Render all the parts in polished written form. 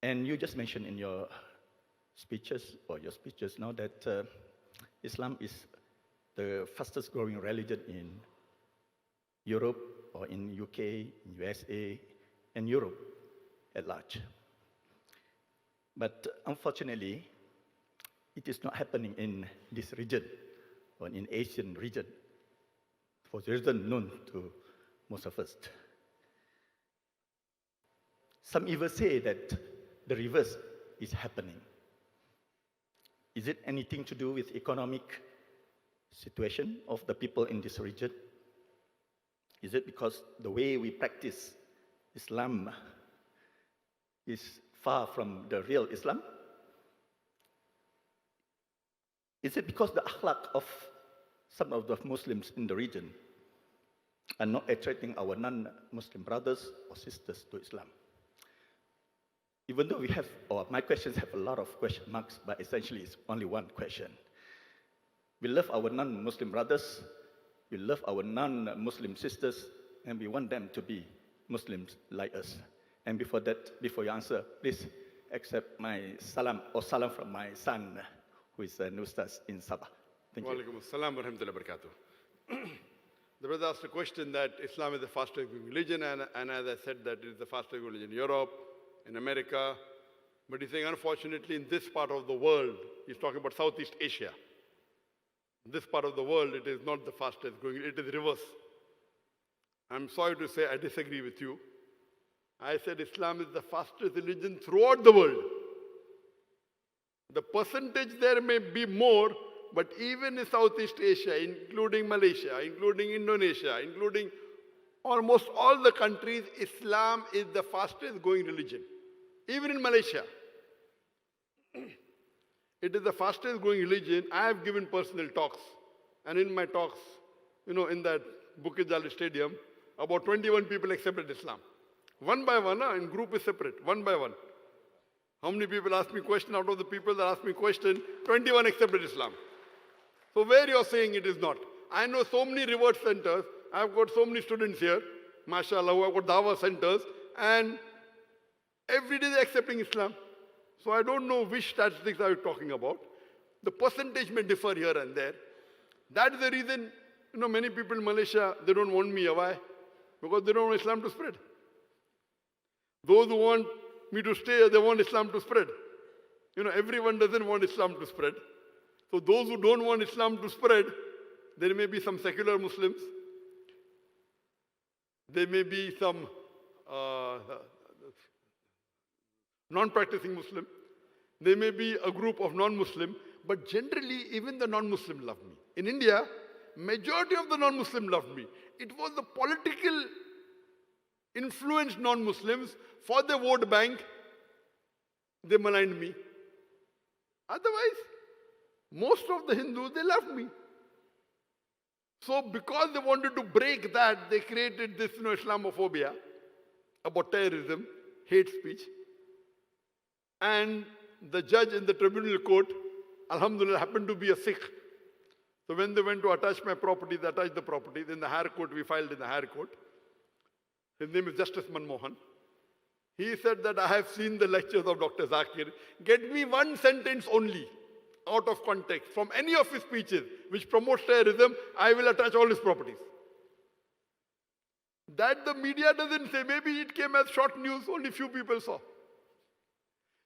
And you just mentioned in your speeches now that Islam is the fastest growing religion in Europe or in UK, in USA, and Europe at large. But unfortunately, it is not happening in this region or in Asian region for the reason known to most of us. Some even say that the reverse is happening. Is it anything to do with economic situation of the people in this region? Is it because the way we practice Islam is far from the real Islam? Is it because the akhlaq of some of the Muslims in the region are not attracting our non-Muslim brothers or sisters to Islam? Even though my questions have a lot of question marks, but essentially it's only one question. We love our non-Muslim brothers, we love our non-Muslim sisters, and we want them to be Muslims like us. And before you answer, please accept my salam from my son, who is an ustaz in Sabah. Thank you. Walaikum assalam wa rahmatullahi wa barakatuh. The brother asked a question that Islam is the fastest growing religion, and as I said, that it is the fastest growing religion in Europe, in America. But he's saying, unfortunately, in this part of the world, he's talking about Southeast Asia. In this part of the world, it is not the fastest growing, it is reverse. I'm sorry to say I disagree with you. I said Islam is the fastest religion throughout the world. The percentage there may be more, but even in Southeast Asia, including Malaysia, including Indonesia, including almost all the countries, Islam is the fastest growing religion. Even in Malaysia, it is the fastest growing religion. I have given personal talks, and in my talks, in that Bukit Jalil Stadium, about 21 people accepted Islam. One by one, in group is separate, one by one. How many people asked me question? Out of the people that asked me question, 21 accepted Islam. So where you're saying it is not? I know so many reward centers. I've got so many students here, mashallah, who have got Dawa centers, and every day they're accepting Islam. So I don't know which statistics are you talking about. The percentage may differ here and there. That is the reason, many people in Malaysia, they don't want me. Why? Because they don't want Islam to spread. Those who want me to stay, they want Islam to spread. Everyone doesn't want Islam to spread. So those who don't want Islam to spread, there may be some secular Muslims. There may be some non-practicing Muslim. There may be a group of non-Muslim, but generally even the non-Muslim love me. In India, majority of the non-Muslim love me. It was the political influenced non-Muslims for the vote bank, they maligned me. Otherwise, most of the Hindus, they love me. So because they wanted to break that, they created this Islamophobia about terrorism, hate speech. And the judge in the tribunal court, alhamdulillah, happened to be a Sikh. So when they went to attach my property, they attached the property. In the higher court, we filed in the higher court. His name is Justice Manmohan. He said that I have seen the lectures of Dr. Zakir. Get me one sentence only out of context from any of his speeches which promotes terrorism, I will attach all his properties. That the media doesn't say. Maybe it came as short news, only few people saw.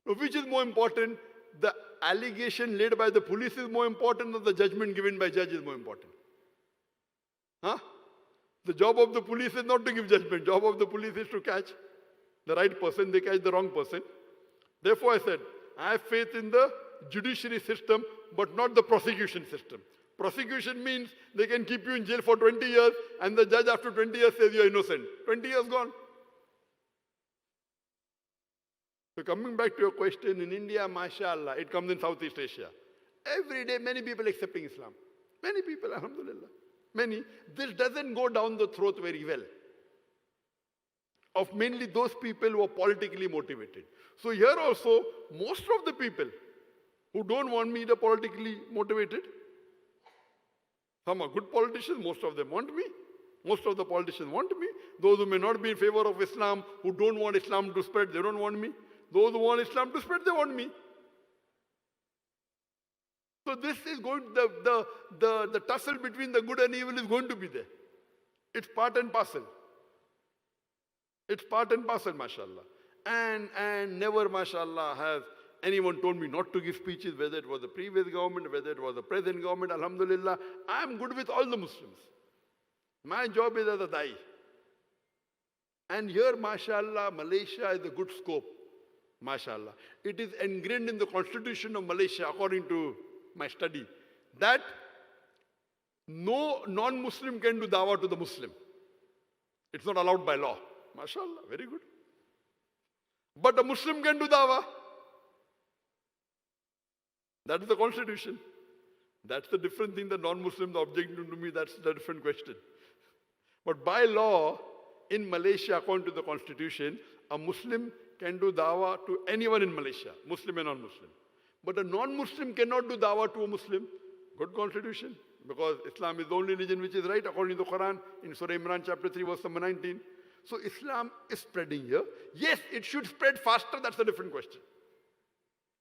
So which is more important? The allegation laid by the police is more important, or the judgment given by judge is more important? Huh? The job of the police is not to give judgment. Job of the police is to catch the right person. They catch the wrong person. Therefore I said, I have faith in the judiciary system, but not the prosecution system. Prosecution means they can keep you in jail for 20 years, and the judge after 20 years says you are innocent. 20 years gone. So coming back to your question, in India, mashallah, it comes in Southeast Asia. Every day, many people accepting Islam. Many people, alhamdulillah. Many. This doesn't go down the throat very well of mainly those people who are politically motivated. So here also, most of the people who don't want me, they're politically motivated. Some are good politicians, most of them want me. Most of the politicians want me. Those who may not be in favor of Islam, who don't want Islam to spread, they don't want me. Those who want Islam to spread, they want me. So this is going, the tussle between the good and evil is going to be there. It's part and parcel. It's part and parcel, mashallah. And never, mashallah, has anyone told me not to give speeches, whether it was the previous government, whether it was the present government. Alhamdulillah, I am good with all the Muslims. My job is as a da'i. And here, mashallah, Malaysia is a good scope. Mashallah. It is ingrained in the constitution of Malaysia, according to my study, that no non-Muslim can do dawah to the Muslim. It's not allowed by law. MashaAllah, very good. But a Muslim can do dawah. That is the constitution. That's the different thing. The non-Muslims objecting to me, that's the different question. But by law, in Malaysia, according to the constitution, a Muslim can do dawah to anyone in Malaysia, Muslim and non-Muslim. But a non-Muslim cannot do dawah to a Muslim. Good constitution. Because Islam is the only religion which is right, according to the Quran, in Surah Imran chapter 3, verse number 19. So Islam is spreading here. Yes, it should spread faster, that's a different question.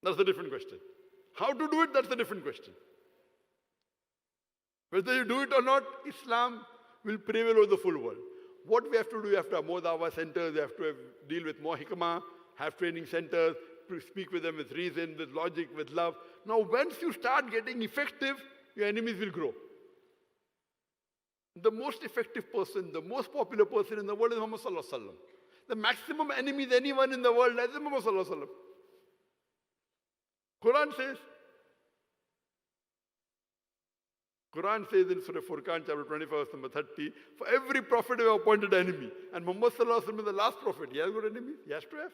That's the different question. How to do it, that's the different question. Whether you do it or not, Islam will prevail over the full world. What we have to do, we have to have more dawah centers, we have to deal with more hikmah, have training centers, to speak with them with reason, with logic, with love. Now, once you start getting effective, your enemies will grow. The most effective person, the most popular person in the world is Muhammad Sallallahu Alaihi Wasallam. The maximum enemy is anyone in the world is Muhammad Sallallahu Alaihi Wasallam. Quran says in Surah Furqan chapter 25 verse number 30, for every prophet we have appointed an enemy. And Muhammad Sallallahu Alaihi Wasallam is the last prophet. He has got enemies. He has to have.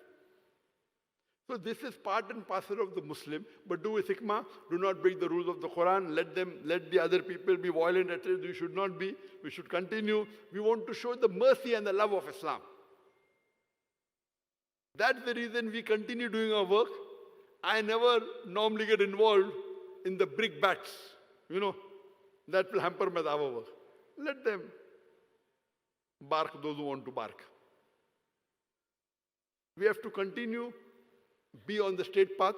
So this is part and parcel of the Muslim, but do with hikmah, do not break the rules of the Quran, let the other people be violent at it, we should not be, we should continue. We want to show the mercy and the love of Islam. That's the reason we continue doing our work. I never normally get involved in the brick bats, that will hamper my dawah work. Let them bark those who want to bark. We have to continue, be on the straight path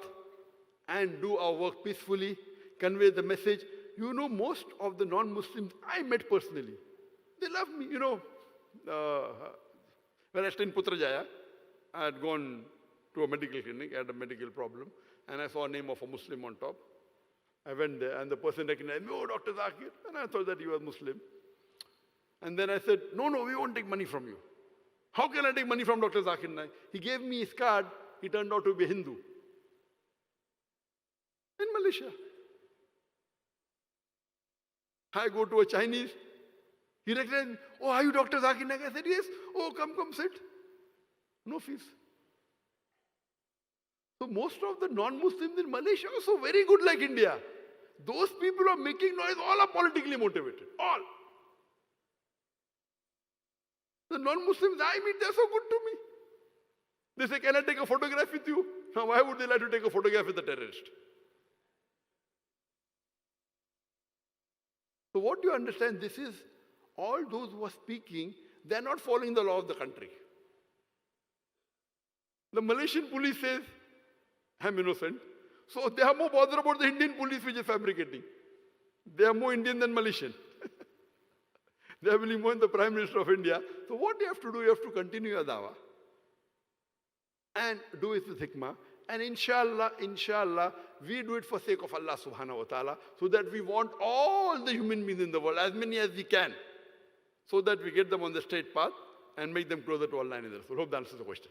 and do our work peacefully, convey the message. Most of the non-Muslims I met personally, they love me. When I stayed in Putrajaya, I had gone to a medical clinic, I had a medical problem, and I saw a name of a Muslim on top. I went there and the person recognized me, oh, Dr. Zakir, and I thought that he was Muslim. And then I said, no, we won't take money from you. How can I take money from Dr. Zakir? He gave me his card. He turned out to be a Hindu in Malaysia. I go to a Chinese. He recognized me. Oh, are you Dr. Zakir? I said, yes. Oh, come, sit. No fees. So most of the non-Muslims in Malaysia are also very good like India. Those people who are making noise, all are politically motivated. All. The non-Muslims I meet, they're so good to me. They say, can I take a photograph with you? Now, why would they like to take a photograph with a terrorist? So what do you understand? This is all those who are speaking, they're not following the law of the country. The Malaysian police says, I'm innocent. So they are more bothered about the Indian police which is fabricating. They are more Indian than Malaysian. They are believing more in the Prime Minister of India. So what you have to do, you have to continue your dawah. And do it with hikmah. And inshallah, we do it for sake of Allah subhanahu wa ta'ala, so that we want all the human beings in the world, as many as we can, so that we get them on the straight path and make them closer to Allah and His Rasul. Hope that answers the question.